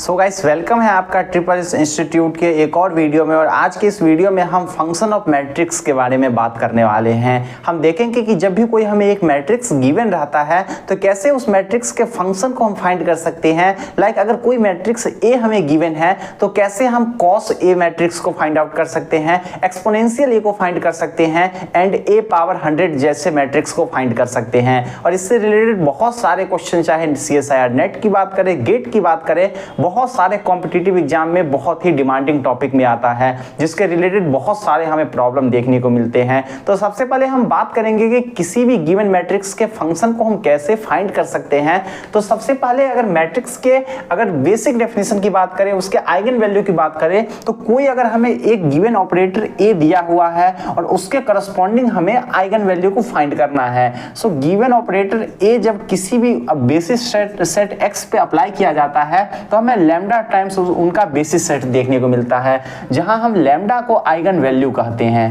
So guys welcome है आपका triple S institute के एक और वीडियो में। और आज के इस वीडियो में हम फंक्शन ऑफ मैट्रिक्स के बारे में बात करने वाले हैं। हम देखेंगे कि जब भी कोई हमें एक मैट्रिक्स गिवन रहता है तो कैसे उस मैट्रिक्स के फंक्शन को हम फाइंड कर सकते हैं। लाइक अगर कोई मैट्रिक्स ए हमें गिवन है तो कैसे हम कॉस ए मैट्रिक्स को फाइंड आउट कर सकते हैं, एक्सपोनेंशियल ए को फाइंड कर सकते हैं एंड ए पावर 100 जैसे मैट्रिक्स को फाइंड कर सकते हैं। और इससे रिलेटेड बहुत सारे क्वेश्चन, चाहे CSIR नेट की बात करें, गेट की बात करें, बहुत सारे कॉम्पिटिटिव एग्जाम में बहुत ही डिमांडिंग टॉपिक में आता है, जिसके रिलेटेड बहुत सारे हमें प्रॉब्लम देखने को मिलते हैं। तो सबसे पहले हम बात करेंगे कि किसी भी गिवन मैट्रिक्स के फंक्शन को हम कैसे फाइंड कर सकते हैं। तो सबसे पहले अगर मैट्रिक्स के अगर बेसिक डेफिनेशन की बात करें, उसके आइगन वैल्यू की बात करें, तो कोई अगर हमें एक गिवन ऑपरेटर ए दिया हुआ है और उसके करस्पॉन्डिंग हमें आइगन वैल्यू को फाइंड करना है। सो गिवन ऑपरेटर ए जब किसी भी बेसिस सेट एक्स पे अप्लाई किया जाता है तो हमें लैम्डा टाइम्स उनका बेसिस सेट देखने को मिलता है, जहां हम लैम्डा को आइगन वैल्यू कहते हैं।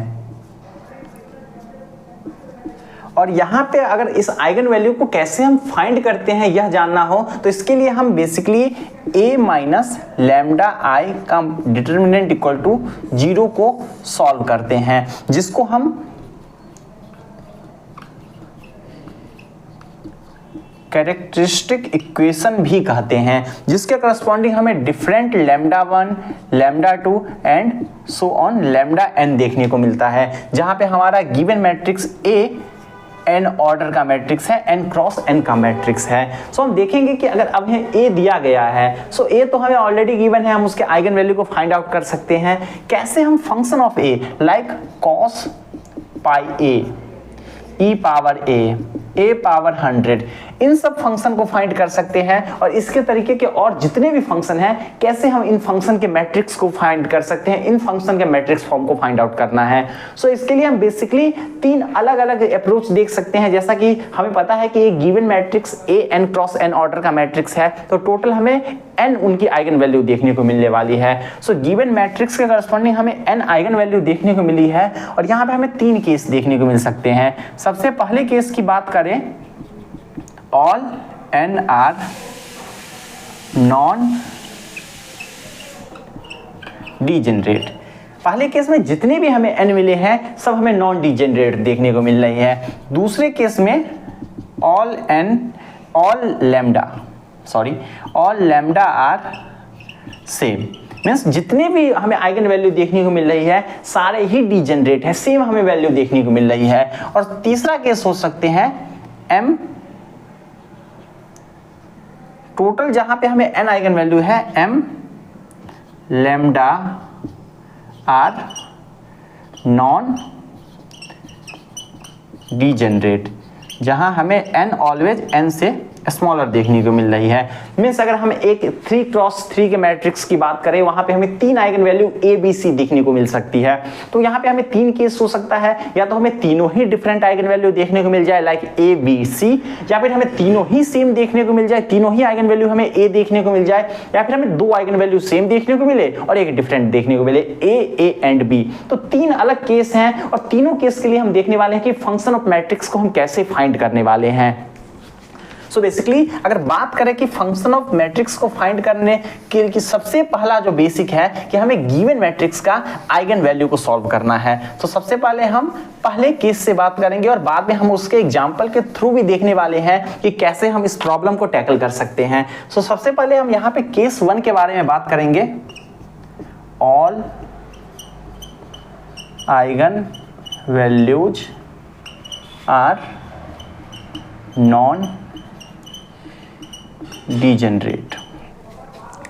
और यहाँ पे अगर इस आइगन वैल्यू को कैसे हम फाइंड करते हैं यह जानना हो तो इसके लिए हम बेसिकली a माइनस लैम्डा आई का डिटर्मिनेंट इक्वल टू 0 को सॉल्व करते हैं, जिसको हम कैरेक्टरिस्टिक इक्वेशन भी कहते हैं, जिसके करस्पॉन्डिंग हमें different lambda 1, lambda 2 and so on lambda n देखने को मिलता है। जहां पे हमारा given matrix A n order का मैट्रिक्स है, n क्रॉस n का मैट्रिक्स है। सो हम देखेंगे कि अगर अब हमें A दिया गया है, सो A तो हमें ऑलरेडी गिवन है, हम उसके आइगन वैल्यू को फाइंड आउट कर सकते हैं। कैसे हम function of A like cos pi A, e power a power 100, इन सब फंक्शन को फाइंड कर सकते हैं। और इसके तरीके के और जितने भी फंक्शन हैं, कैसे हम इन फंक्शन के मैट्रिक्स को फाइंड कर सकते हैं, इन फंक्शन के मैट्रिक्स फॉर्म को फाइंड आउट करना है। सो इसके लिए हम बेसिकली 3 अलग अलग अप्रोच देख सकते हैं। जैसा कि हमें पता है कि एक given matrix a n cross n order का मैट्रिक्स है, तो टोटल हमें n उनकी आइगन वैल्यू देखने को मिलने वाली है। सो गिवन मैट्रिक्स के करस्पॉन्डिंग हमें n आइगन वैल्यू देखने को मिली है। और यहाँ पे हमें 3 केस देखने को मिल सकते हैं। सबसे पहले केस की बात करें, all n are non degenerate। पहले केस में जितने भी हमें n मिले हैं सब हमें नॉन डिजेनरेट देखने को मिल रही है। दूसरे केस में all lambda are same, means जितने भी हमें आइगन वैल्यू देखने को मिल रही है सारे ही डिजेनरेट है, सेम हमें वैल्यू देखने को मिल रही है। और तीसरा केस हो सकते हैं m टोटल, जहां पे हमें n आइगन वैल्यू है, m lambda are non degenerate, जहां हमें n ऑलवेज n से स्मॉलर देखने को मिल रही है। मीन्स अगर हम एक 3 क्रॉस 3 के मैट्रिक्स की बात करें, वहां पे हमें 3 eigen value a b c देखने को मिल सकती है। तो यहाँ पे हमें 3 केस हो सकता है, या तो हमें तीनों ही डिफरेंट आइगन वैल्यू देखने को मिल जाए लाइक a b c, या फिर हमें तीनों ही सेम देखने को मिल जाए, तीनों ही आइगन वैल्यू हमें a देखने को मिल जाए, या फिर हमें 2 आइगन वैल्यू सेम देखने को मिले और एक डिफरेंट देखने को मिले, a एंड b। तो 3 अलग केस हैं और तीनों केस के लिए हम देखने वाले हैं कि फंक्शन ऑफ मैट्रिक्स को हम कैसे फाइंड करने वाले हैं। सो बेसिकली अगर बात करें कि फंक्शन ऑफ मैट्रिक्स को फाइंड करने के सबसे पहला जो बेसिक है कि हमें गिवन मैट्रिक्स का आइगन वैल्यू को सॉल्व करना है। तो सबसे पहले हम पहले केस से बात करेंगे और बाद में हम उसके एग्जांपल के थ्रू भी देखने वाले हैं कि कैसे हम इस प्रॉब्लम को टैकल कर सकते हैं। सो सबसे पहले हम यहाँ पे केस 1 के बारे में बात करेंगे। All eigen values are non degenerate.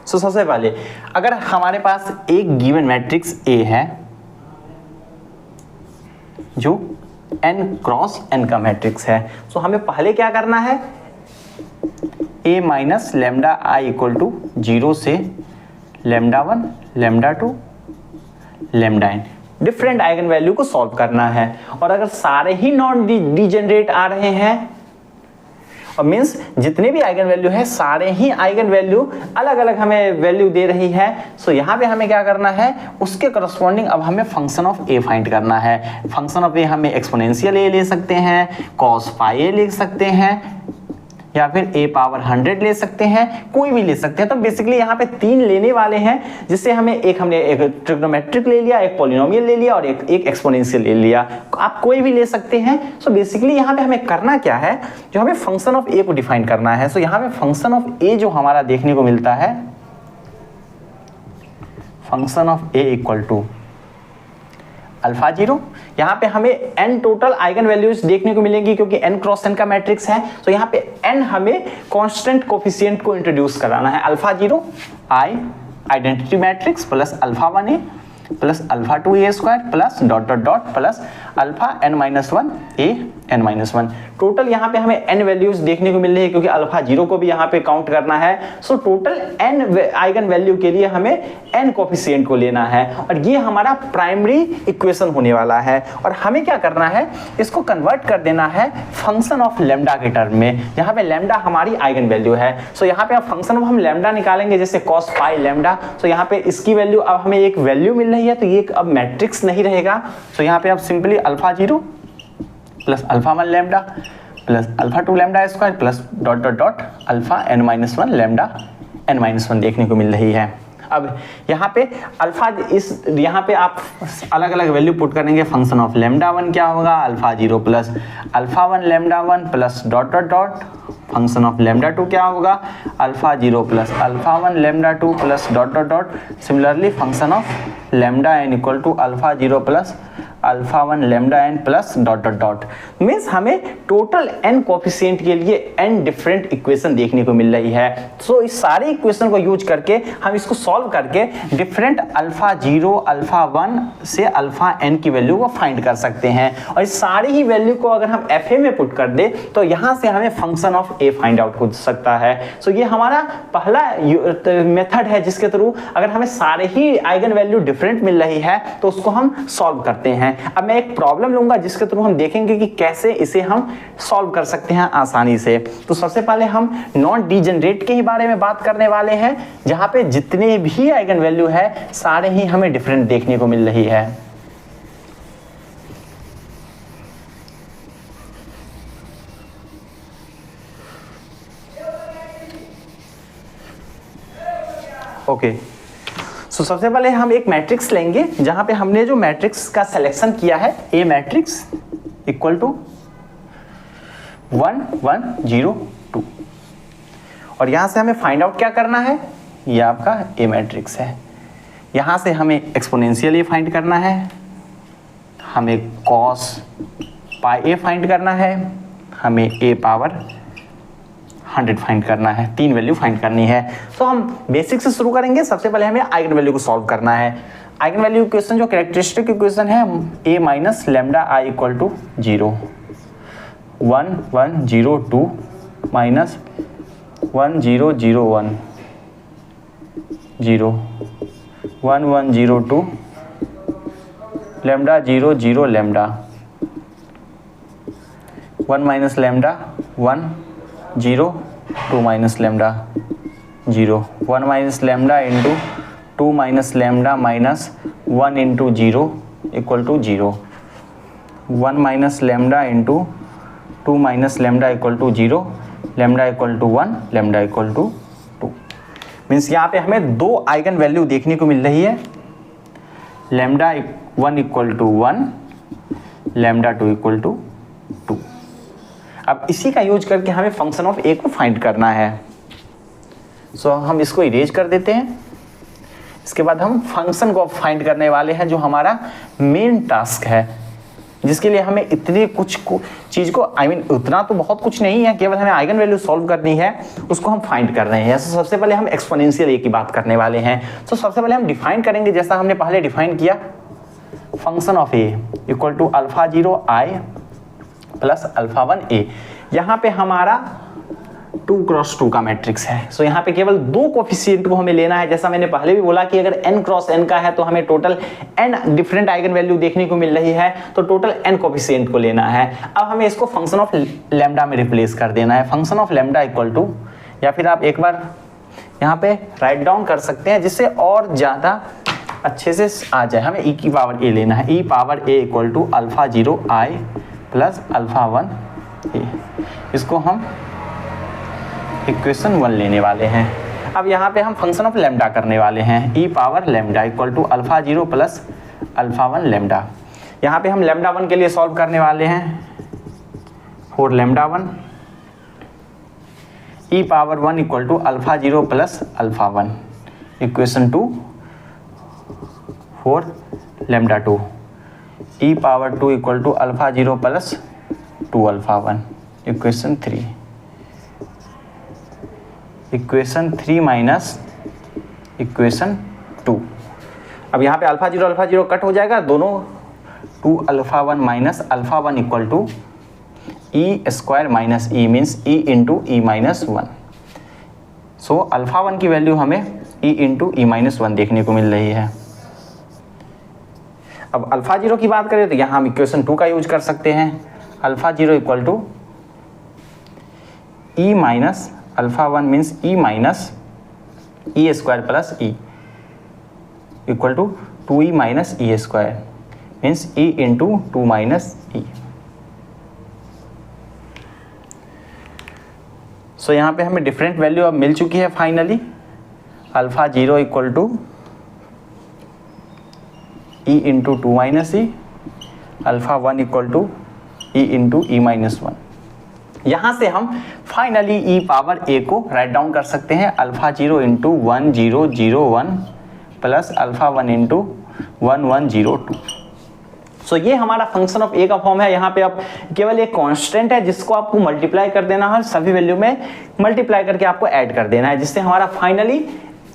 So सबसे पहले अगर हमारे पास एक गिवन मैट्रिक्स A है जो n क्रॉस n का मैट्रिक्स है, सो हमें पहले क्या करना है, a minus lambda I equal to 0 से lambda 1, lambda 2, lambda n different eigenvalue को सॉल्व करना है। और अगर सारे ही नॉन डिजेनरेट आ रहे हैं, और मीन्स जितने भी आइगन वैल्यू है सारे ही आइगन वैल्यू अलग अलग हमें वैल्यू दे रही है, सो यहाँ पे हमें क्या करना है, उसके करस्पॉन्डिंग अब हमें फंक्शन ऑफ a फाइंड करना है। फंक्शन ऑफ a हमें एक्सपोनेंशियल a ले सकते हैं, कॉस पाई a लिख सकते हैं, या फिर a पावर 100 ले सकते हैं, कोई भी ले सकते हैं। तो बेसिकली यहाँ पे 3 लेने वाले हैं, जिससे हमने एक ट्रिग्नोमेट्रिक ले लिया, एक पॉलिनोमियल ले लिया और एक एक्सपोनेंशियल ले लिया। आप कोई भी ले सकते हैं। सो बेसिकली यहाँ पे हमें करना क्या है, जो हमें फंक्शन ऑफ a को डिफाइन करना है। सो यहाँ पे फंक्शन ऑफ a जो हमारा देखने को मिलता है, function of a equal to alpha 0। यहाँ पे हमें n टोटल आइगन वैल्यूज देखने को मिलेंगी, क्योंकि n क्रॉस n का मैट्रिक्स है। तो यहाँ पे n हमें कांस्टेंट कोफिशिएंट को इंट्रोड्यूस कराना है। Alpha 0 i identity matrix plus alpha 1a plus alpha 2a square plus dot dot dot plus alpha n-1 a n-1। Total यहाँ पे हमें n वैल्यूज देखने को मिल रही है, क्योंकि अल्फा 0 को भी यहाँ पे काउंट करना है। So total n eigen value के लिए हमें n कोफिशिएंट को लेना है, और ये हमारा प्राइमरी इक्वेशन होने वाला है। और हमें क्या करना है, इसको कन्वर्ट कर देना है फंक्शन ऑफ लैम्डा के टर्म में, जहाँ पे लैम्डा हमारी आइगन वैल्यू है। सो यहाँ पे अब फंक्शन ऑफ हम लैम्डा निकालेंगे, जैसे cos पाई लैम्डा। सो यहाँ पे इसकी वैल्यू अब हमें एक वैल्यू मिल रही है, तो ये अब मैट्रिक्स नहीं रहेगा। सो यहाँ पे अब simply alpha 0 plus alpha 1 lambda plus alpha 2 lambda square plus dot dot dot alpha n-1 lambda n-1 देखने को मिल रही है। अब यहाँ पे अल्फा यहाँ पे आप अलग अलग वैल्यू पुट करेंगे। फंक्शन ऑफ लैम्डा 1 क्या होगा, alpha 0 plus alpha 1 lambda 1 plus dot dot dot function of lambda 2 क्या होगा, alpha 0 plus alpha 1 lambda 2 plus dot dot dot. Similarly function of lambda n equal to alpha 0 plus alpha 1 lambda n plus dot dot dot. Means हमें total n coefficient के लिए n different equation देखने को मिल रही है। सो इस सारे इक्वेशन को यूज करके हम इसको सॉल्व करके डिफरेंट अल्फा 0 अल्फा 1 से अल्फा n की वैल्यू को फाइंड कर सकते हैं। और इस सारी ही वैल्यू को अगर हम fa में पुट कर दे, तो यहाँ से हमें function of a find out हो सकता है। सो ये हमारा पहला मेथड है, जिसके थ्रू अगर हमें सारे ही आइगन वैल्यू डिफरेंट मिल रही है तो उसको हम सॉल्व करते हैं। अब मैं एक प्रॉब्लम लूंगा, जिसके थ्रू हम देखेंगे कि कैसे इसे हम सॉल्व कर सकते हैं आसानी से। तो सबसे पहले हम नॉन डीजेनरेट के ही बारे में बात करने वाले हैं, जहां पे जितने भी आइगन वैल्यू है सारे ही हमें डिफरेंट देखने को मिल रही है। ओके सो सबसे पहले हम एक मैट्रिक्स लेंगे, जहां पे हमने जो मैट्रिक्स का सिलेक्शन किया है, ए मैट्रिक्स इक्वल टू 1 1 0 2। और यहां से हमें फाइंड आउट क्या करना है, ये आपका ए मैट्रिक्स है। यहां से हमें एक्सपोनेंशियल ए फाइंड करना है, हमें cos पाई ए फाइंड करना है, हमें ए पावर 100 फाइंड करना है। 3 वैल्यू फाइंड करनी है। तो हम बेसिक से शुरू करेंगे। सबसे पहले हमें आइगन वैल्यू को सॉल्व करना है। आइगन वैल्यू इक्वेशन जो कैरेक्टरिस्टिक इक्वेशन है, a minus lambda i equal to 0 1 1 0 2 minus 1 0 0 1 0 1 1 0 2 lambda 0 0 lambda 1 minus lambda 1 0 2 minus lambda 0 1 minus lambda into 2 minus lambda minus 1 into 0 equal to 0 1 minus lambda into 2 minus lambda equal to 0 lambda equal to 1 lambda equal to 2। Means यहाँ पे हमें 2 eigen value देखने को मिल रही है, lambda 1 equal to 1 lambda 2 equal to 2। अब इसी का यूज करके हमें फंक्शन ऑफ ए को फाइंड करना है। सो हम इसको इरेज कर देते हैं। इसके बाद हम फंक्शन को फाइंड करने वाले हैं, जो हमारा मेन टास्क है, जिसके लिए हमें इतने कुछ चीज़ को उतना तो बहुत कुछ नहीं है, केवल हमें आइगन वैल्यू सॉल्व करनी है, उसको हम फाइंड कर रहे हैं। तो सबसे पहले हम एक्सपोनेंशियल ए की बात करने वाले हैं। तो सबसे पहले हम डिफाइन करेंगे, जैसा हमने पहले डिफाइन किया, function of A equal to alpha 0 i plus alpha 1 a। यहाँ पे हमारा 2 क्रॉस 2 का मैट्रिक्स है। सो यहाँ पे केवल 2 कोफिशिएंट को हमें लेना है। जैसा मैंने पहले भी बोला कि अगर n क्रॉस n का है तो हमें total n different eigen value देखने को मिल रही है, तो टोटल n कोफिशिएंट को लेना है। अब हमें इसको फंक्शन ऑफ लैम्डा में रिप्लेस कर देना है। Function of lambda equal to, या फिर आप एक बार यहाँ पे राइट डाउन कर सकते हैं, जिससे और ज़्यादा अच्छे से आ जाए। हमें e की पावर a लेना है। e power a equal to alpha 0 i plus alpha 1 a। इसको हम इक्वेशन 1 लेने वाले हैं। अब यहाँ पे हम फंक्शन ऑफ लेमडा करने वाले हैं, e power lambda equal to alpha 0 plus alpha 1 lambda. यहाँ पे हम लेमडा 1 के लिए सॉल्व करने वाले हैं, for lambda 1 e power 1 equal to alpha 0 plus alpha 1 equation 2 for lambda 2 e power 2 equal to alpha 0 plus 2 alpha 1 equation 3। Equation 3 minus equation 2। अब यहाँ पे अल्फा 0 कट हो जाएगा, दोनों 2 alpha 1 minus alpha 1 equal to e square minus e means e into e minus 1। So alpha 1 की value हमें ई into e minus 1 देखने को मिल रही है। अब अल्फा 0 की बात करें तो यहाँ हम इक्वेशन 2 का यूज कर सकते हैं, alpha 0 equal to e minus alpha 1 means e minus e square plus e equal to 2e minus e square means e into 2 minus e. So यहाँ पे हमें डिफरेंट वैल्यू अब मिल चुकी है finally, alpha 0 equal to e into 2 minus e, alpha 1 equal to e into e minus 1। यहाँ से हम फाइनली ई पावर ए को राइट डाउन कर सकते हैं, alpha 0 into 1 0 0 1 plus alpha 1 into 1 1 0 2। सो ये हमारा फंक्शन ऑफ ए का फॉर्म है। यहाँ पे अब केवल एक कांस्टेंट है जिसको आपको मल्टीप्लाई कर देना है, सभी वैल्यू में मल्टीप्लाई करके आपको ऐड कर देना है, जिससे हमारा फाइनली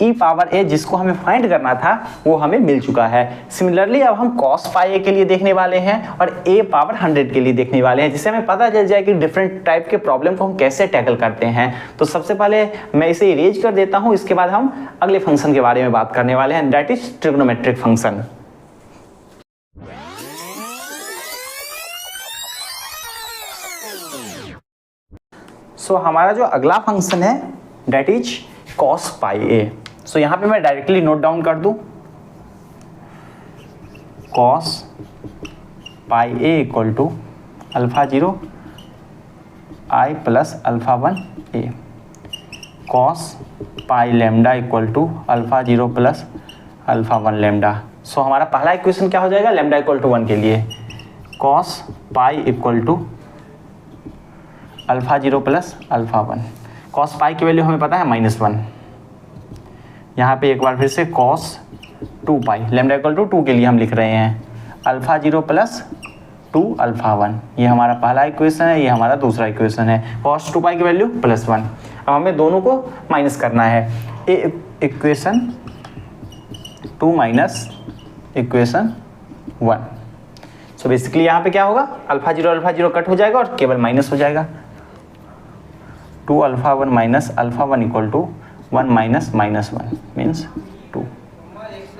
ई पावर ए जिसको हमें फाइंड करना था वो हमें मिल चुका है। सिमिलरली अब हम कॉस पाई ए के लिए देखने वाले हैं और ए पावर 100 के लिए देखने वाले हैं, जिससे हमें पता चल जाए कि डिफरेंट टाइप के प्रॉब्लम को हम कैसे टैकल करते हैं। तो सबसे पहले मैं इसे इरेज कर देता हूँ, इसके बाद हम अगले फंक्शन के बारे में बात करने वाले हैं, that is trigonometric function. So हमारा जो अगला फंक्शन है that is cos pi A. So यहाँ पे मैं डायरेक्टली नोट डाउन कर दूं, cos pi A equal to alpha 0 I plus alpha 1 A, cos pi lambda equal to alpha 0 plus alpha 1 lambda. So हमारा पहला इक्वेशन क्या हो जाएगा लेमडा इक्वल टू 1 के लिए, cos pi equal to alpha 0 plus alpha 1। Cos pi की value हमें पता है -1। यहाँ पे एक बार फिर से cos 2 pi lambda equal to 2 के लिए हम लिख रहे हैं अल्फा 0 प्लस 2 अल्फा 1। ये हमारा पहला इक्वेशन है, ये हमारा दूसरा इक्वेशन है। कॉस 2 पाई की वैल्यू +1। अब हमें दोनों को माइनस करना है, equation 2 minus equation 1। So basically यहाँ पे क्या होगा, अल्फा 0 कट हो जाएगा और केवल माइनस हो जाएगा, 2 alpha 1 minus alpha 1 equal to 1 minus -1 means 2।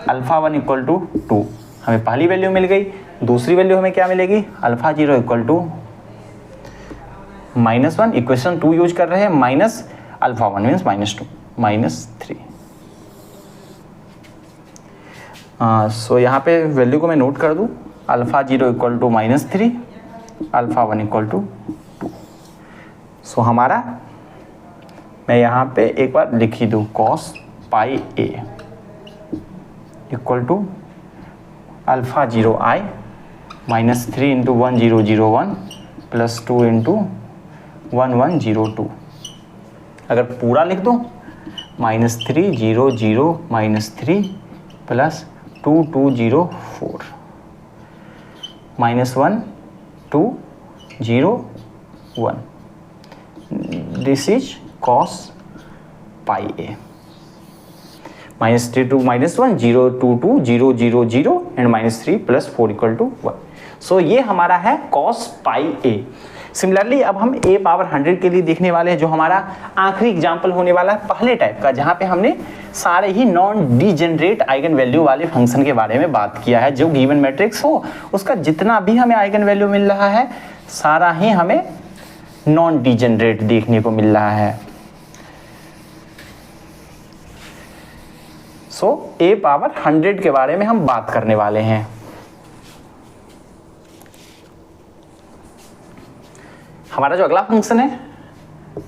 Alpha 1 equal to 2 हमें पहली वैल्यू मिल गई, दूसरी वैल्यू हमें क्या मिलेगी, alpha 0 equal to -1, equation 2 use कर रहे हैं, माइनस अल्फा 1 मीन्स -2 -3। सो यहाँ पे वैल्यू को मैं नोट कर दूँ, alpha 0 equal to -3, alpha 1 equal to 2। So हमारा मैं यहाँ पे एक बार लिख ही दूँ, cos pi A equal to alpha 0 I -3 into 1 0 0 1 plus 2 into 1 1 0 2। अगर पूरा लिख दो -3 0 0 -3 plus 2 2 0 4 -1 2 0 1। This is cos pi a। -3 to -1 0 2 2 0 0 0 and -3 plus 4 equal to 1। सो ये हमारा है cos pi a। सिमिलरली अब हम a पावर 100 के लिए देखने वाले हैं, जो हमारा आखिरी एग्जाम्पल होने वाला है पहले टाइप का, जहाँ पे हमने सारे ही नॉन डिजेनरेट आइगन वैल्यू वाले फंक्शन के बारे में बात किया है। जो गिवन मैट्रिक्स हो उसका जितना भी हमें आइगन वैल्यू मिल रहा है सारा ही हमें नॉन डिजेनरेट देखने को मिल रहा है। सो a पावर 100 के बारे में हम बात करने वाले हैं। हमारा जो अगला फंक्शन है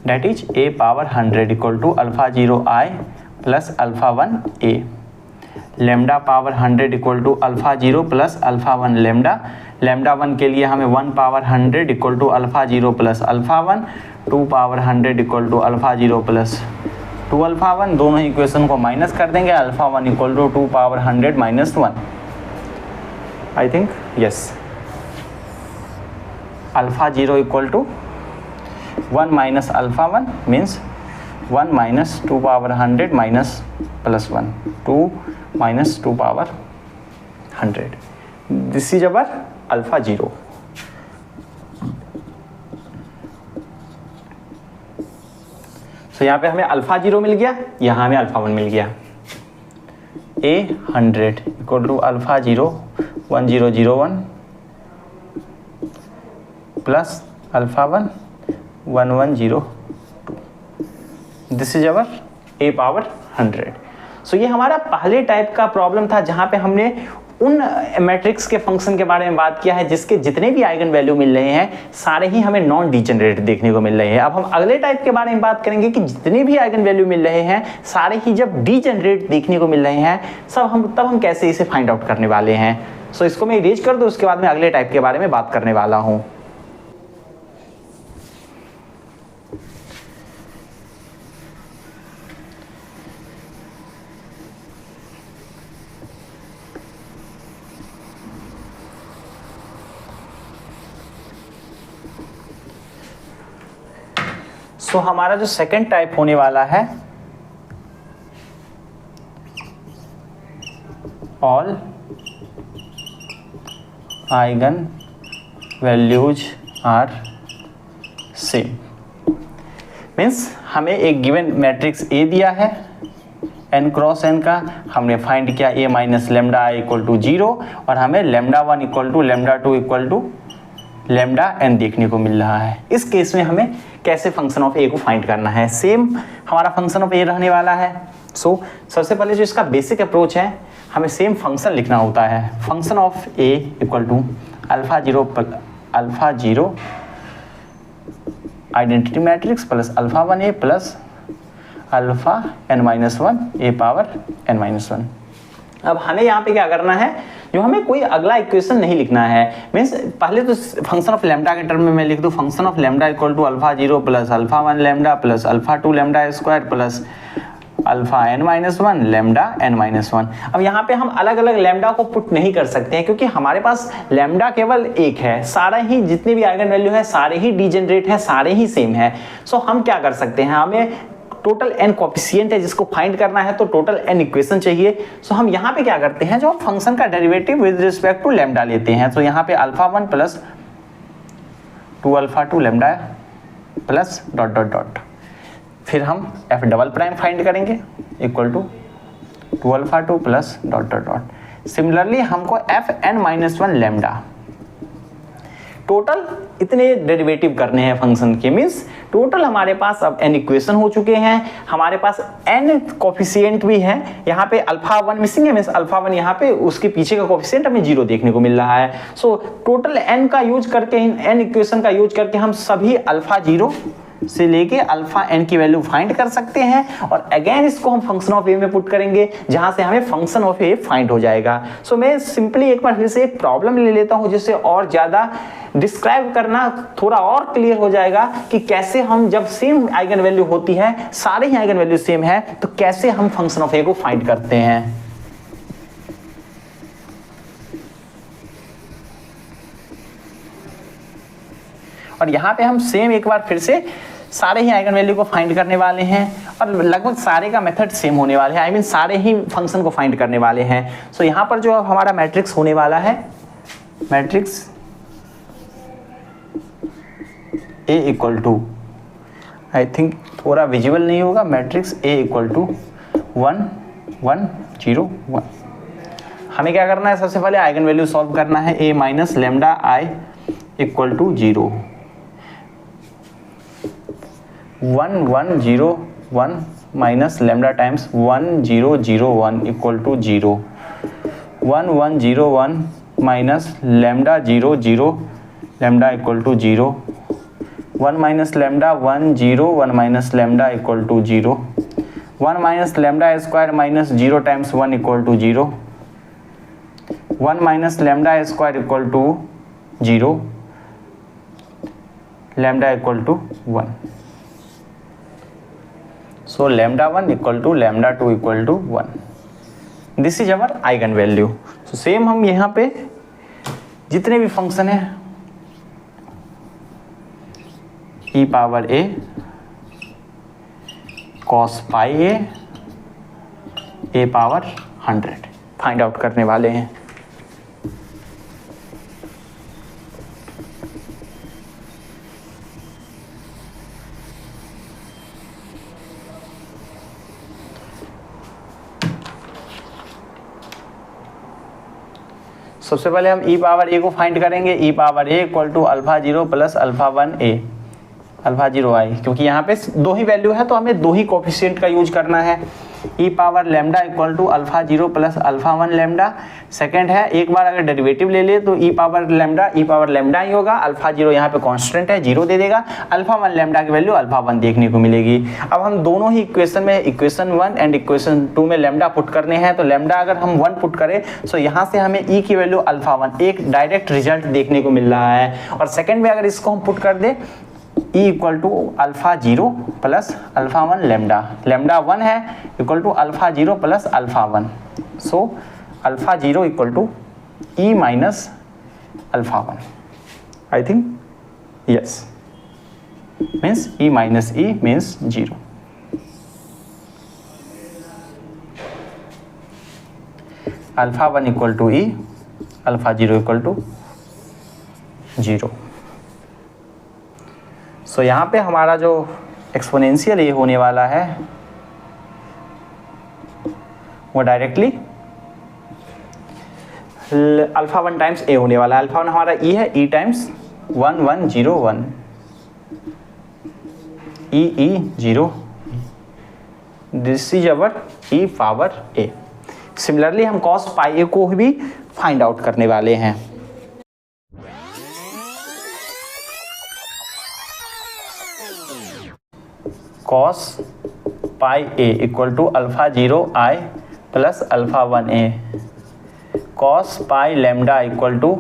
that is a power 100 equal to alpha 0 I plus alpha 1 a, lambda power 100 equal to alpha 0 plus alpha 1 lambda, lambda 1 के लिए हमें 1 power 100 equal to alpha 0 plus alpha 1, 2 power 100 equal to alpha 0 plus 2 alpha 1, दोनों equation को minus कर देंगे, alpha 1 equal to 2 power 100 minus 1, I think yes, alpha 0 equal to 1 minus alpha 1 means 1 minus 2 power 100 minus plus 1, 2 minus 2 power 100, this is our alpha 0. तो यहाँ पे हमें alpha 0 मिल गया, यहाँ हमें अल्फा 1 मिल गया. a 100 equal to alpha 0 1001 plus alpha 1 1102, this is our a power 100. So ये हमारा पहले टाइप का प्रॉब्लम था जहाँ पे हमने उन मैट्रिक्स के फंक्शन के बारे में बात किया है जिसके जितने भी आइगन वैल्यू मिल रहे हैं सारे ही हमें नॉन डिजेनरेट देखने को मिल रहे हैं. अब हम अगले टाइप के बारे में बात करेंगे कि जितने भी आइगन वैल्यू मिल रहे हैं सारे ही जब डिजेनरेट देखने को मिल रहे हैं तब हम कैसे इसे फाइंड आउट करने वाले हैं. सो इसको मैं इरेज कर दूं, उसके बाद मैं अगले टाइप के बारे में बात करने वाला हूँ. तो हमारा जो सेकंड टाइप होने वाला है, all eigen values are same. Means हमें एक गिवन मैट्रिक्स ए दिया है n क्रॉस n का, हमने फाइंड किया a minus lambda I equal to 0 और हमें lambda 1 equal to lambda 2 equal to lambda n देखने को मिल रहा है. इस केस में हमें कैसे फंक्शन ऑफ ए को फाइंड करना है, सेम हमारा फंक्शन ऑफ ए रहने वाला है. सो सबसे पहले जो इसका बेसिक अप्रोच है, हमें सेम फंक्शन लिखना होता है. Function of A equal to alpha 0 identity matrix plus alpha 1 A plus alpha n-1 A power n-1. अब हमें यहाँ पे क्या करना है, जो हमें कोई अगला इक्वेशन नहीं लिखना है. मीन्स पहले तो फंक्शन ऑफ लेमडा के टर्म में मैं लिख दूँ function of lambda equal to alpha 0 plus alpha 1 lambda plus alpha 2 lambda square plus alpha n-1 lambda n-1. अब यहाँ पे हम अलग अलग लेमडा को पुट नहीं कर सकते हैं क्योंकि हमारे पास लेमडा केवल एक है, सारा ही जितने भी आइगन वैल्यू है सारे ही डिजेनरेट है, सारे ही सेम है. सो हम क्या कर सकते हैं, हमें टोटल n कोएफिशिएंट है जिसको फाइंड करना है, तो टोटल n इक्वेशन चाहिए. सो हम यहाँ पे क्या करते हैं, जो हम फंक्शन का derivative with respect to lambda लेते हैं. तो यहाँ पे alpha 1 plus 2 alpha 2 lambda plus dot dot dot, फिर हम f डबल प्राइम फाइंड करेंगे equal to 2 alpha 2 plus dot dot dot. Similarly हमको fn-1 लेमडा, टोटल इतने डेरिवेटिव करने हैं फंक्शन के. मीन्स टोटल हमारे पास अब n इक्वेशन हो चुके हैं, हमारे पास n कोफिशिएंट भी है. यहाँ पे अल्फा 1 मिसिंग है, मीन्स अल्फा 1 यहाँ पे उसके पीछे का कोफिशिएंट हमें 0 देखने को मिल रहा है. सो टोटल n का यूज करके, n इक्वेशन का यूज करके हम सभी अल्फा 0 से लेके अल्फा n की वैल्यू फाइंड कर सकते हैं और अगेन इसको हम फंक्शन ऑफ ए में पुट करेंगे जहां से हमें फंक्शन ऑफ ए फाइंड हो जाएगा. सो मैं सिंपली एक बार फिर से एक प्रॉब्लम ले लेता हूं जिससे और ज्यादा डिस्क्राइब करना थोड़ा और क्लियर हो जाएगा कि कैसे हम जब सेम आइगन वैल्यू होती है, सारे ही आइगन वैल्यू सेम है, तो कैसे हम फंक्शन ऑफ ए को फाइंड करते हैं. और यहाँ पे हम सेम एक बार फिर से सारे ही आइगन वैल्यू को फाइंड करने वाले हैं और लगभग सारे का मेथड सेम होने वाले हैं. आई मीन सारे ही फंक्शन को फाइंड करने वाले हैं. सो यहाँ पर जो हमारा मैट्रिक्स होने वाला है, matrix A equal to, I think थोड़ा विजुअल नहीं होगा, मैट्रिक्स ए इक्वल टू 1 1 0 1. हमें क्या करना है, सबसे पहले आइगन वैल्यू सॉल्व करना है. A minus lambda I equal to 0, 1 1 0 1 minus lambda times 1 0 0 1 equal to 0, 1 1 0 1 minus lambda 0 0 lambda equal to 0, 1 minus lambda 1 0 1 minus lambda equal to 0 1 minus lambda square minus 0 times 1 equal to 0 1 minus lambda square equal to 0 lambda equal to 1 so lambda 1 equal to lambda 2 equal to 1 this is our eigenvalue. So same हम यहाँ पे जितने भी function है e power a cos pi a power 100 find out करने वाले हैं। सबसे पहले हम e पावर a को फाइंड करेंगे। e power a equal to alpha 0 plus alpha 1 a alpha 0 I, क्योंकि यहाँ पे दो ही वैल्यू है तो हमें दो ही कोफिशिएंट का यूज करना है। e power lambda equal to alpha 0 plus alpha 1 lambda. Second है, एक बार अगर डेरिवेटिव ले ले तो e पावर लेमडा ही होगा। अल्फा 0 यहाँ पे कांस्टेंट है, 0 दे देगा। अल्फा 1 लेमडा की वैल्यू अल्फा 1 देखने को मिलेगी। अब हम दोनों ही इक्वेशन में इक्वेशन 1 एंड इक्वेशन 2 में लेमडा पुट करने हैं, तो लेमडा अगर हम 1 पुट करें तो यहाँ से हमें e की वैल्यू अल्फा 1 एक डायरेक्ट रिजल्ट देखने को मिल रहा है। और सेकेंड में अगर इसको हम पुट कर दें e equal to alpha 0 plus alpha 1 lambda 1 है equal to alpha 0 plus alpha 1। So alpha 0 equal to e minus alpha 1। I think yes, means e minus e means 0। Alpha 1 equal to e, alpha 0 equal to 0। So यहाँ पे हमारा जो exponential ए होने वाला है वो directly alpha 1 times ए होने वाला है। अल्फा 1 हमारा ई है, e times 1 1 0 1 e 0, this is our e power A. Similarly हम कॉस पाई ए को भी फाइंड आउट करने वाले हैं। cos pi a equal to alpha 0 i plus alpha 1 a cos pi lambda equal to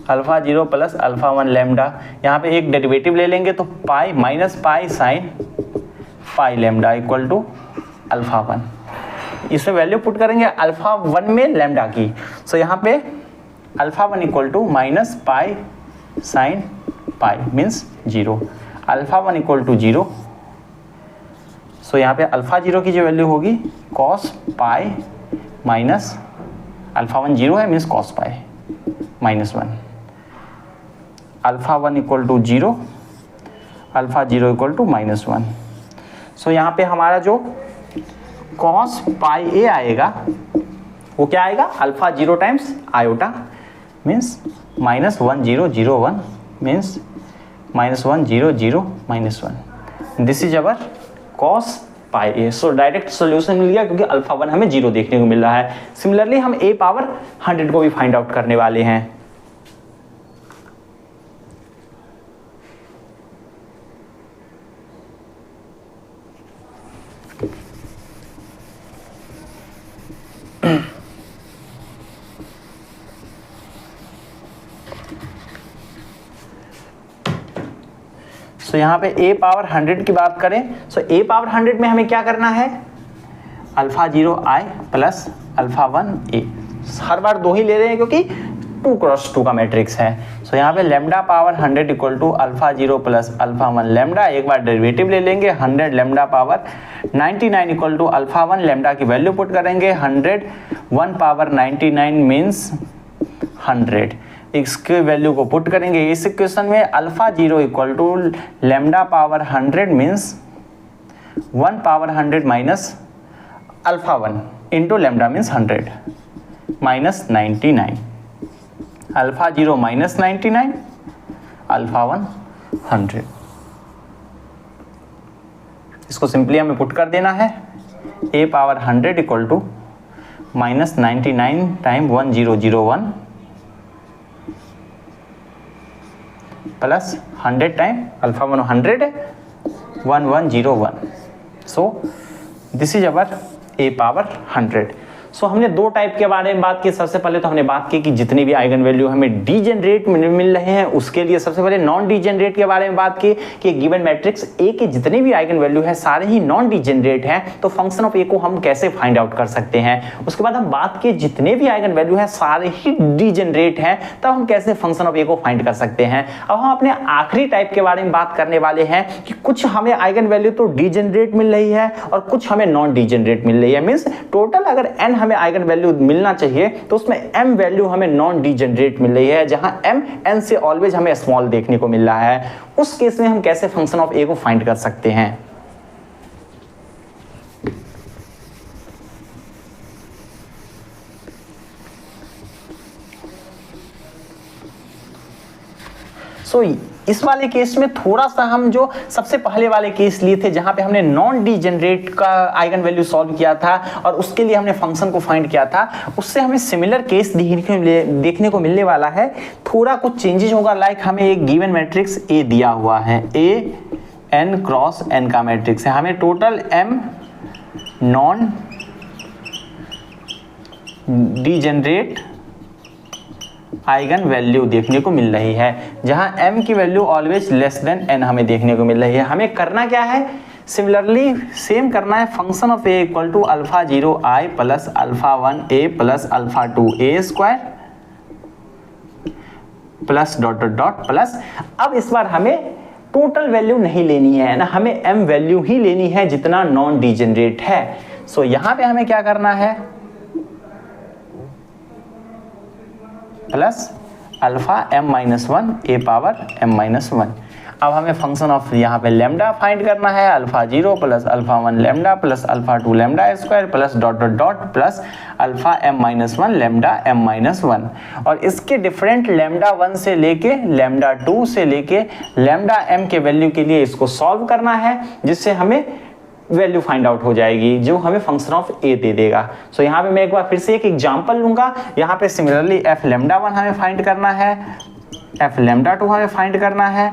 alpha 0 plus alpha 1 lambda. यहाँ पे एक derivative ले लेंगे तो pi minus pi sine pi lambda equal to alpha 1। इसमें वैल्यू पुट करेंगे alpha 1 में lambda की। सो यहाँ पे alpha 1 equal to minus pi sine pi means 0, alpha 1 equal to 0। So यहाँ पे अल्फा 0 की जो वैल्यू होगी cos पाई माइनस अल्फा 1 0 है means cos pi minus 1, alpha 1 equal to 0, alpha 0 equal to minus 1। So यहाँ पे हमारा जो cos पाई ए आएगा वो क्या आएगा, alpha 0 times iota means minus 1 0 0 1 means minus 1 0 0 minus 1। This is our cos pi A. So direct solution मिल गया क्योंकि अल्फा 1 हमें 0 देखने को मिल रहा है। सिमिलरली हम a पावर 100 को भी फाइंड आउट करने वाले हैं। सो यहाँ पे a पावर 100 की बात करें, सो a पावर 100 में हमें क्या करना है, alpha 0 i plus alpha 1 a। हर बार दो ही ले रहे हैं क्योंकि 2 क्रॉस 2 का मैट्रिक्स है। सो यहाँ पे lambda power 100 equal to alpha 0 plus alpha 1 lambda. एक बार डेरिवेटिव ले लेंगे 100 lambda power 99 equal to alpha 1 lambda की वैल्यू पुट करेंगे 100 1 पावर 99 मीन्स 100। इसके वैल्यू को पुट करेंगे इस इक्वेशन में, alpha 0 equal to lambda power 100 means 1 power 100 minus alpha 1 into lambda means 100 minus 99, alpha 0 minus 99, alpha 1 100। इसको सिंपली हमें पुट कर देना है, a power 100 equal to minus 99 time 1001 plus 100 time alpha 1 100 है 1101. So this is our a power 100. So हमने दो type के बारे में बात की. सबसे पहले तो हमने बात की कि जितने भी आइगन वैल्यू हमें डीजेनरेट मिल रहे हैं उसके लिए. सबसे पहले नॉन डीजेनरेट के बारे में बात की कि गिवन मैट्रिक्स ए के जितने भी आइगन वैल्यू है सारे ही नॉन डीजेनरेट हैं, तो फंक्शन ऑफ ए को हम कैसे फाइंड आउट कर सकते हैं. उसके बाद हम बात की जितने भी आइगन वैल्यू है सारे ही डीजेनरेट हैं, तब हम कैसे फंक्शन ऑफ ए को फाइंड कर सकते हैं. अब हम अपने आखिरी टाइप के बारे में बात करने वाले हैं कि कुछ हमें आइगन वैल्यू तो डीजेनरेट मिल रही है और कुछ हमें नॉन डीजेनरेट मिल रही है. मींस टोटल अगर n हमें आइगन वैल्यू मिलना चाहिए तो उसमें m वैल्यू हमें नॉन डीजेनरेट मिल रही है, जहां m n से ऑलवेज हमें स्मॉल देखने को मिल रहा है. उस केस में हम कैसे फंक्शन ऑफ a को फाइंड कर सकते हैं. सो इस वाले केस में थोड़ा सा हम जो सबसे पहले वाले केस लिए थे जहां पे हमने नॉन डीजेनरेट का आइगन वैल्यू सॉल्व किया था और उसके लिए हमने फंक्शन को फाइंड किया था, उससे हमें सिमिलर केस देखने को मिलने वाला है. थोड़ा कुछ चेंजेस होगा. लाइक हमें एक गिवन मैट्रिक्स ए दिया हुआ है, ए n क्रॉस n का मैट्रिक्स है. हमें total m non degenerate eigen value देखने को मिल रही है, जहां m की value always less than n हमें देखने को मिल रही है. हमें करना क्या है, सिमिलरली सेम करना है. Function of a equal to alpha 0 i plus alpha 1 a plus alpha 2 a square plus dot dot dot plus. अब इस बार हमें टोटल वैल्यू नहीं लेनी है ना, हमें m वैल्यू ही लेनी है जितना नॉन डीजेनरेट है. सो यहां पे हमें क्या करना है, plus alpha m minus 1 a power m minus 1. अब हमें फंक्शन ऑफ यहाँ पे लेमडा फाइंड करना है, alpha 0 plus alpha 1 lambda plus alpha 2 lambda square plus dot dot dot plus alpha m minus 1 lambda m minus 1. और इसके different lambda 1 से लेके लेमडा 2 से लेके लेमडा m के वैल्यू के लिए इसको सॉल्व करना है, जिससे हमें वैल्यू फाइंड आउट हो जाएगी जो हमें फंक्शन ऑफ ए दे देगा. सो यहाँ पे मैं एक बार फिर से एक एग्जांपल लूंगा. यहाँ पे सिमिलरली एफ लेमडा 1 हमें फाइंड करना है, एफ लेमडा 2 हमें फाइंड करना है,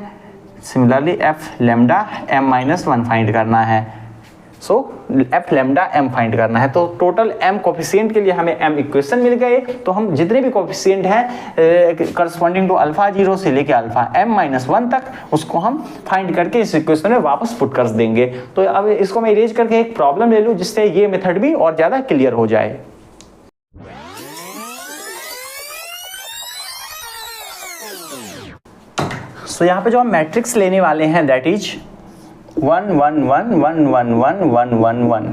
similarly F lambda m minus 1 find करना है. सो एफ लेमडा m फाइंड करना है. तो टोटल m कोफिशिएंट के लिए हमें m इक्वेशन मिल गए. तो हम जितने भी कोफिशिएंट हैं करस्पॉन्डिंग टू अल्फा 0 से लेके अल्फा m माइनस 1 तक, उसको हम फाइंड करके इस इक्वेशन में वापस पुट कर देंगे. तो अब इसको मैं इरेज करके एक प्रॉब्लम ले लूँ जिससे ये मेथड भी और ज़्यादा क्लियर हो जाए. सो यहाँ पे जो हम मैट्रिक्स लेने वाले हैं दैट इज 1 1 1 1 1 1 1 1 1.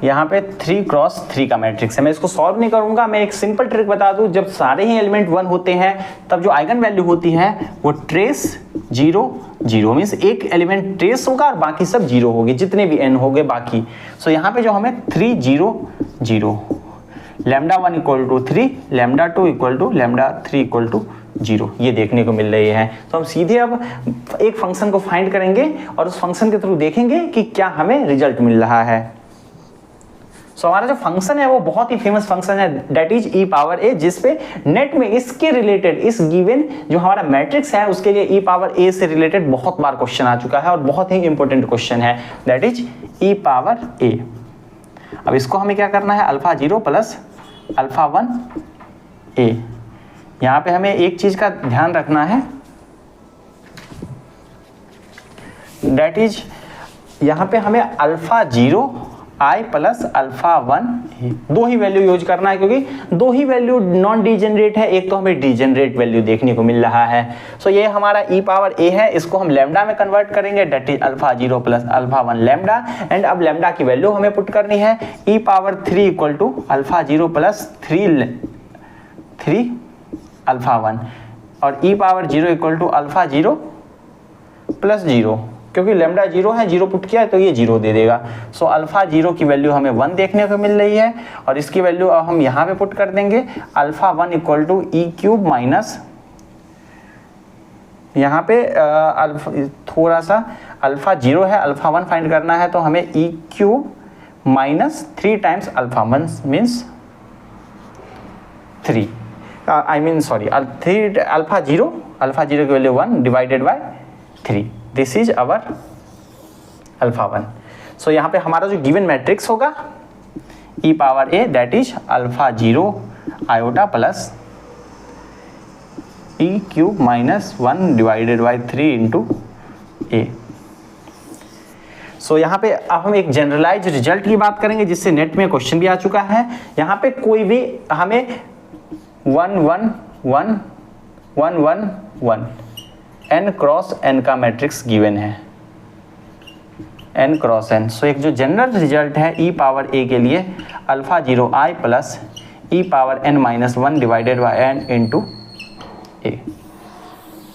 यहाँ पे 3 क्रॉस 3 का मैट्रिक्स है. मैं इसको सॉल्व नहीं करूंगा. मैं एक सिंपल ट्रिक बता दूं, जब सारे ही एलिमेंट 1 होते हैं तब जो आइगन वैल्यू होती है वो ट्रेस 0 0 मीन्स एक एलिमेंट ट्रेस होगा और बाकी सब 0 होंगे, जितने भी n होंगे बाकी. सो यहाँ पे जो हमें 3 0 0 lambda 1 equal to 3 lambda 2 equal to lambda 3 equal to 0 ये देखने को मिल रही है. तो हम सीधे अब एक फंक्शन को फाइंड करेंगे और उस फंक्शन के थ्रू देखेंगे कि क्या हमें रिजल्ट मिल रहा है. सो हमारा जो फंक्शन है वो बहुत ही फेमस फंक्शन है that is e power a, जिसपे नेट में इसके रिलेटेड इस गिवन जो हमारा मैट्रिक्स है उसके लिए e पावर a से रिलेटेड बहुत बार क्वेश्चन आ चुका है और बहुत ही इंपॉर्टेंट क्वेश्चन है that is e power a. अब इसको हमें क्या करना है, अल्फा 0 प्लस अल्फा 1 a. यहाँ पे हमें एक चीज का ध्यान रखना है दैट इज यहाँ पे हमें अल्फा 0 i प्लस अल्फा 1 दो ही वैल्यू यूज करना है, क्योंकि दो ही वैल्यू नॉन डीजेनरेट है, एक तो हमें डीजेनरेट वैल्यू देखने को मिल रहा है. सो ये हमारा e पावर a है, इसको हम लैम्डा में कन्वर्ट करेंगे that is alpha 0 plus alpha 1 lambda. And अब लैम्डा की वैल्यू हमें पुट करनी है e power 3 equal to alpha 0 plus 3 alpha 1 और e power 0 equal to alpha 0 plus 0, क्योंकि लैम्डा 0 है, 0 पुट किया है तो ये 0 दे देगा. सो अल्फा 0 की वैल्यू हमें 1 देखने को मिल रही है और इसकी वैल्यू अब हम यहाँ पे पुट कर देंगे alpha 1 equal to e cube minus, यहाँ पे थोड़ा सा अल्फा 0 है, अल्फा 1 फाइंड करना है तो हमें e cube minus 3 times alpha 1 means 3 alpha 0 alpha 0 की value 1 divided by 3, this is our alpha 1। So यहाँ पे हमारा जो गिवन मैट्रिक्स होगा e power a that is alpha 0 iota plus e cube minus 1 divided by 3 into A. So यहाँ पे अब हम एक जनरलाइज रिजल्ट की बात करेंगे जिससे नेट में क्वेश्चन भी आ चुका है। यहाँ पे कोई भी हमें 1 1 1 1 1 1 n क्रॉस n का मैट्रिक्स गिवन है, n क्रॉस n। सो एक जो जनरल रिजल्ट है e पावर a के लिए alpha 0 i plus e power n minus 1 divided bye n into A,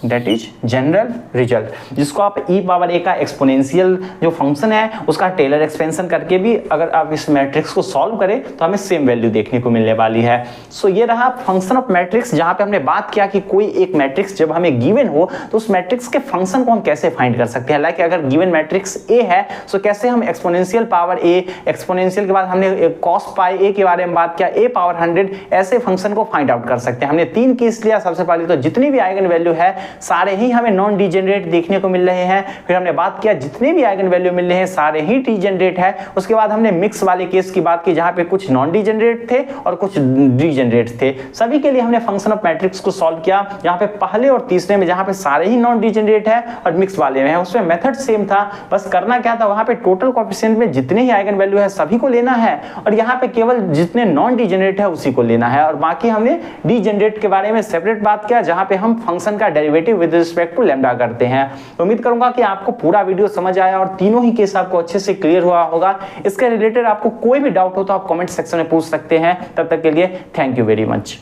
that is general result, जिसको आप e पावर a का एक्सपोनेंशियल जो फंक्शन है उसका टेलर एक्सपेंशन करके भी अगर आप इस मैट्रिक्स को सॉल्व करें तो हमें सेम वैल्यू देखने को मिलने वाली है। सो ये रहा फंक्शन ऑफ मैट्रिक्स, जहां पे हमने बात किया कि कोई एक मैट्रिक्स जब हमें गिवन हो तो उस मैट्रिक्स के फंक्शन को हम कैसे फाइंड कर सकते हैं। लाइक अगर गिवन मैट्रिक्स a है तो कैसे हम एक्सपोनेंशियल पावर a, एक्सपोनेंशियल के बाद हमने कॉस पाई a के बारे में बात किया, a पावर 100, ऐसे फंक्शन को फाइंड आउट कर सकते हैं। हमने 3 केस लिया। सबसे पहले तो जितनी भी आइगन वैल्यू है सारे ही हमें नॉन डिजेनरेट देखने को मिल रहे हैं। फिर हमने बात किया जितने भी आइगन वैल्यू मिल रहे हैं सारे ही डिजेनरेट है। उसके बाद हमने मिक्स वाले केस की बात की जहां पे कुछ नॉन डिजेनरेट थे और कुछ डिजेनरेट थे। सभी के लिए हमने फंक्शन ऑफ मैट्रिक्स को सॉल्व किया। जहां पे पहले और तीसरे में जहां पे सारे ही नॉन डिजेनरेट है और मिक्स वाले में है उसमें मेथड सेम था, बस करना क्या था वहां पे टोटल कोएफिशिएंट में जितने ही आइगन वैल्यू है सभी को लेना है और यहाँ पे केवल जितने नॉन डिजेनरेट है उसी को लेना है। और बाकी हमने डिजेनरेट के बारे में सेपरेट बात किया जहां पे हम फंक्शन का derivative with respect to lambda करते हैं। तो उम्मीद करूंगा कि आपको पूरा वीडियो समझ आया और तीनों ही केस आपको अच्छे से क्लियर हुआ होगा। इसके रिलेटेड आपको कोई भी डाउट हो तो आप कमेंट सेक्शन में पूछ सकते हैं। तब तक के लिए थैंक यू वेरी मच।